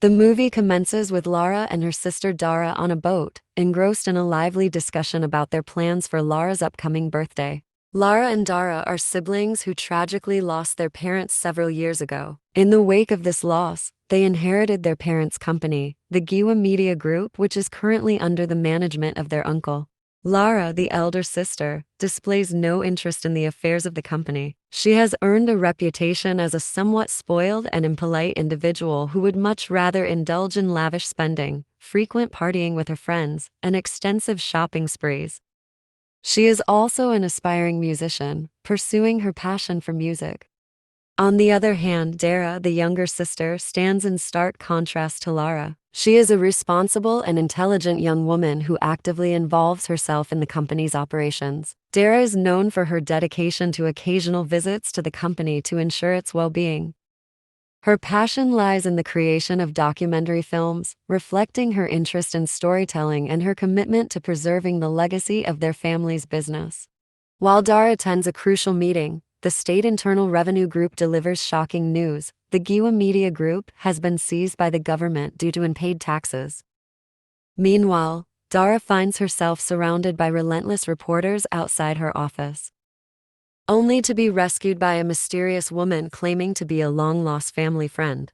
The movie commences with Lara and her sister Dara on a boat, engrossed in a lively discussion about their plans for Lara's upcoming birthday. Lara and Dara are siblings who tragically lost their parents several years ago. In the wake of this loss, they inherited their parents' company, the Giwa Media Group, which is currently under the management of their uncle. Lara, the elder sister, displays no interest in the affairs of the company. She has earned a reputation as a somewhat spoiled and impolite individual who would much rather indulge in lavish spending, frequent partying with her friends, and extensive shopping sprees. She is also an aspiring musician, pursuing her passion for music. On the other hand, Dara, the younger sister, stands in stark contrast to Lara. She is a responsible and intelligent young woman who actively involves herself in the company's operations. Dara is known for her dedication to occasional visits to the company to ensure its well-being. Her passion lies in the creation of documentary films, reflecting her interest in storytelling and her commitment to preserving the legacy of their family's business. While Dara attends a crucial meeting, the State Internal Revenue Group delivers shocking news. The Giwa Media Group has been seized by the government due to unpaid taxes. Meanwhile, Dara finds herself surrounded by relentless reporters outside her office, only to be rescued by a mysterious woman claiming to be a long-lost family friend.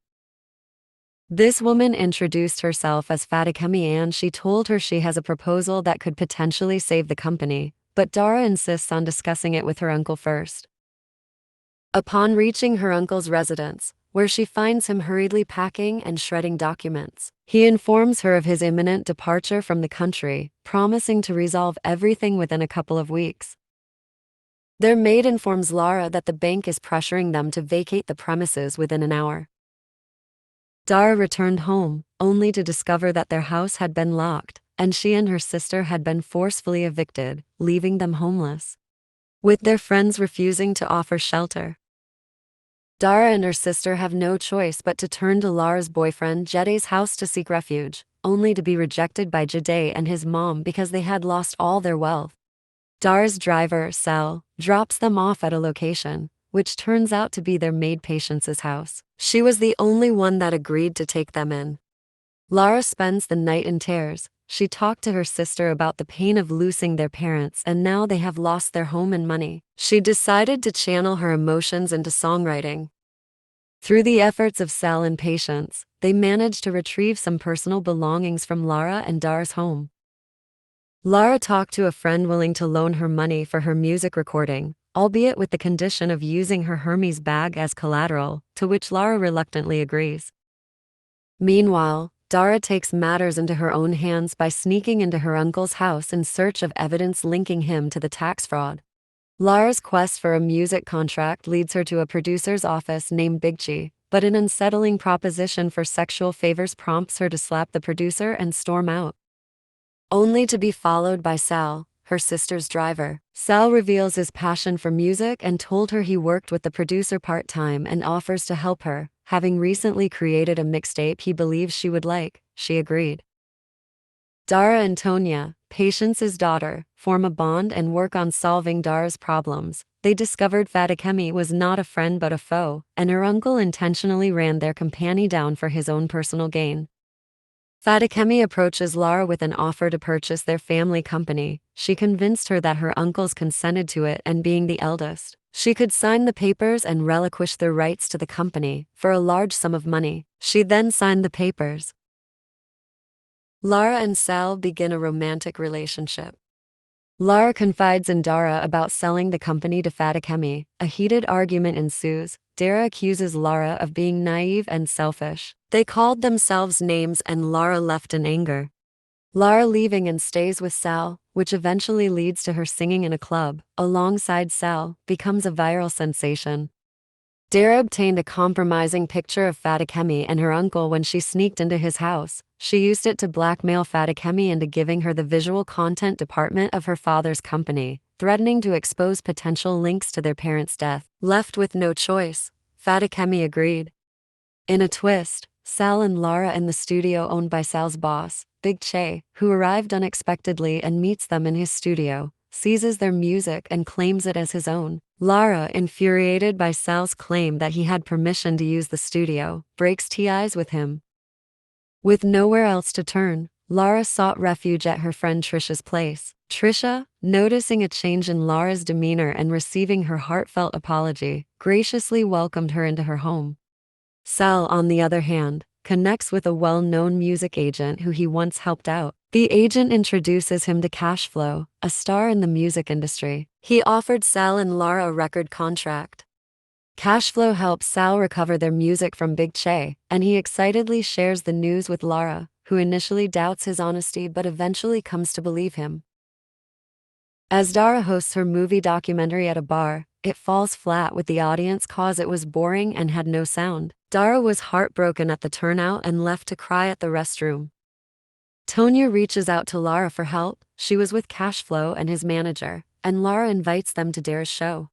This woman introduced herself as Fatakemi and she told her she has a proposal that could potentially save the company, but Dara insists on discussing it with her uncle first. Upon reaching her uncle's residence, where she finds him hurriedly packing and shredding documents, he informs her of his imminent departure from the country, promising to resolve everything within a couple of weeks. Their maid informs Lara that the bank is pressuring them to vacate the premises within an hour. Dara returned home, only to discover that their house had been locked, and she and her sister had been forcefully evicted, leaving them homeless, with their friends refusing to offer shelter. Dara and her sister have no choice but to turn to Lara's boyfriend Jade's house to seek refuge, only to be rejected by Jade and his mom because they had lost all their wealth. Dara's driver, Sal, drops them off at a location, which turns out to be their maid Patience's house. She was the only one that agreed to take them in. Lara spends the night in tears. She talked to her sister about the pain of losing their parents and now they have lost their home and money. She decided to channel her emotions into songwriting. Through the efforts of Sal and Patience, they managed to retrieve some personal belongings from Lara and Dara's home. Lara talked to a friend willing to loan her money for her music recording, albeit with the condition of using her Hermes bag as collateral, to which Lara reluctantly agrees. Meanwhile, Dara takes matters into her own hands by sneaking into her uncle's house in search of evidence linking him to the tax fraud. Lara's quest for a music contract leads her to a producer's office named Bigchi, but an unsettling proposition for sexual favors prompts her to slap the producer and storm out, only to be followed by Sal, her sister's driver. Sal reveals his passion for music and told her he worked with the producer part-time and offers to help her. Having recently created a mixtape he believes she would like, she agreed. Dara and Tonya, Patience's daughter, form a bond and work on solving Dara's problems. They discovered Fatakemi was not a friend but a foe, and her uncle intentionally ran their companion down for his own personal gain. Fatakemi approaches Lara with an offer to purchase their family company. She convinced her that her uncles consented to it and being the eldest, she could sign the papers and relinquish their rights to the company for a large sum of money. She then signed the papers. Lara and Sal begin a romantic relationship. Lara confides in Dara about selling the company to Fatakemi. A heated argument ensues. Dara accuses Lara of being naive and selfish. They called themselves names and Lara left in anger. Lara leaving and stays with Sal, which eventually leads to her singing in a club, alongside Sal, becomes a viral sensation. Dara obtained a compromising picture of Fatakemi and her uncle when she sneaked into his house. She used it to blackmail Fatakemi into giving her the visual content department of her father's company, threatening to expose potential links to their parents' death. Left with no choice, Fatakemi agreed. In a twist, Sal and Lara in the studio owned by Sal's boss, Big Che, who arrived unexpectedly and meets them in his studio, seizes their music and claims it as his own. Lara, infuriated by Sal's claim that he had permission to use the studio, breaks ties with him. With nowhere else to turn, Lara sought refuge at her friend Trisha's place. Trisha, noticing a change in Lara's demeanor and receiving her heartfelt apology, graciously welcomed her into her home. Sal, on the other hand, connects with a well-known music agent who he once helped out. The agent introduces him to Cashflow, a star in the music industry. He offered Sal and Lara a record contract. Cashflow helps Sal recover their music from Big Che, and he excitedly shares the news with Lara, who initially doubts his honesty but eventually comes to believe him. As Dara hosts her movie documentary at a bar, it falls flat with the audience cause it was boring and had no sound. Dara was heartbroken at the turnout and left to cry at the restroom. Tonya reaches out to Lara for help. She was with Cashflow and his manager, and Lara invites them to Dara's show.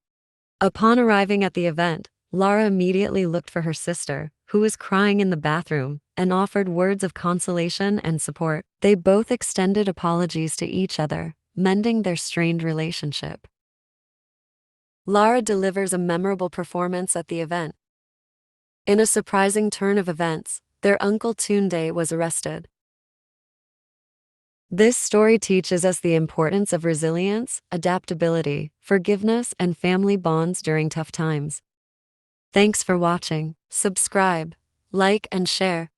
Upon arriving at the event, Lara immediately looked for her sister, who was crying in the bathroom, and offered words of consolation and support. They both extended apologies to each other, mending their strained relationship. Lara delivers a memorable performance at the event. In a surprising turn of events, their uncle Tunde was arrested. This story teaches us the importance of resilience, adaptability, forgiveness, and family bonds during tough times. Thanks for watching. Subscribe, like, and share.